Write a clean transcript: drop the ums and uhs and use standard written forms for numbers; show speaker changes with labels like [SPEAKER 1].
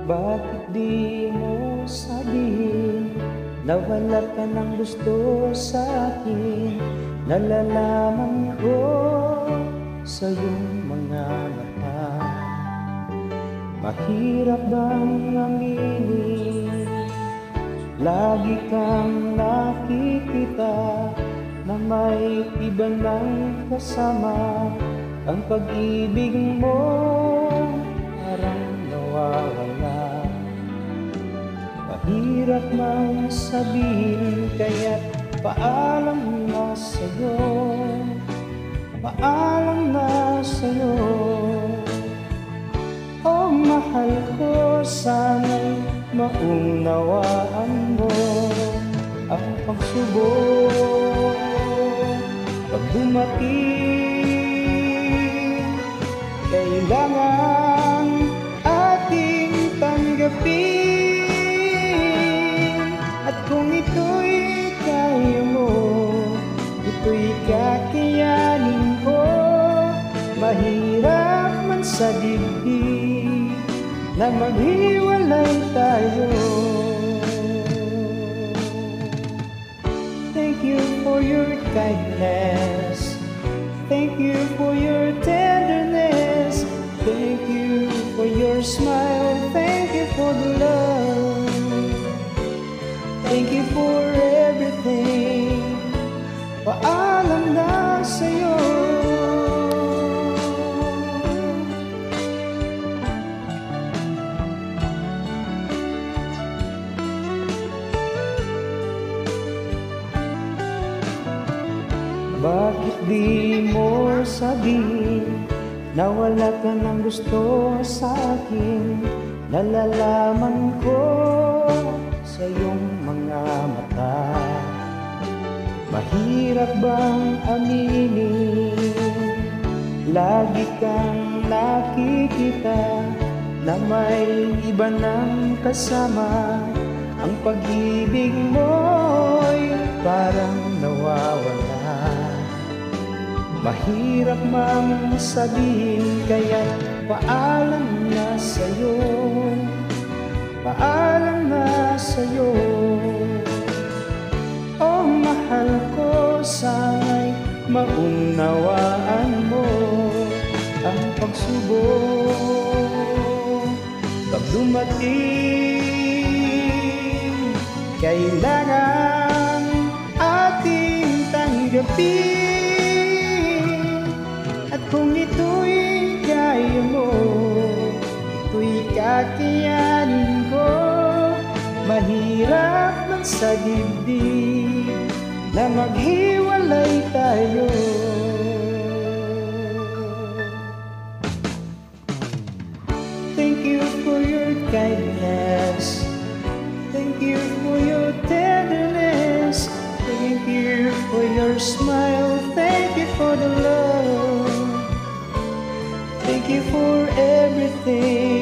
[SPEAKER 1] Bakit di mo sabihin na wala ka ng gusto sa akin? Nalalaman ko sa iyong mga mata. Mahirap bang aminin? Lagi kang nakikita na may iba nang kasama. Ang pag-ibig mo parang nawawala. Mahirap mang sabihin, kaya't paalam na sa'yo. Paalam na sa'yo. Oh, mahal ko, sana'y maunawaan mo ang pagsubok. Pag dumating, kailangan ating tanggapin. At kung ito'y kaya mo, ito'y kakayanin ko. Mahirap man sa dibdib na maghiwalay tayo. Thank you for your kindness. Thank you for your tenderness. Thank you for your smile. Thank you for the love. Thank you for everything. Paalam na sa'yo. Bakit di mo sabihin na wala ka ng gusto sa akin? Nalalaman ko sa iyong mga mata. Mahirap bang aminin? Lagi kang nakikita na may iba nang kasama. Ang pag-ibig mo'y parang nawawala. Mahirap mang sabihin, kaya paalam na sa'yo. Paalam na sa'yo. Oh, mahal ko, sana'y maunawaan mo ang pagsubok. Pag dumating, kailangan ating tanggapin. At kung ito'y kaya mo, ito'y kakayanin ko. Mahirap man sa dibdib na maghiwalay tayo. Thank you for your kindness. Thank you for your tenderness. Thank you for your smile. Thank you for the love. Thank you for everything.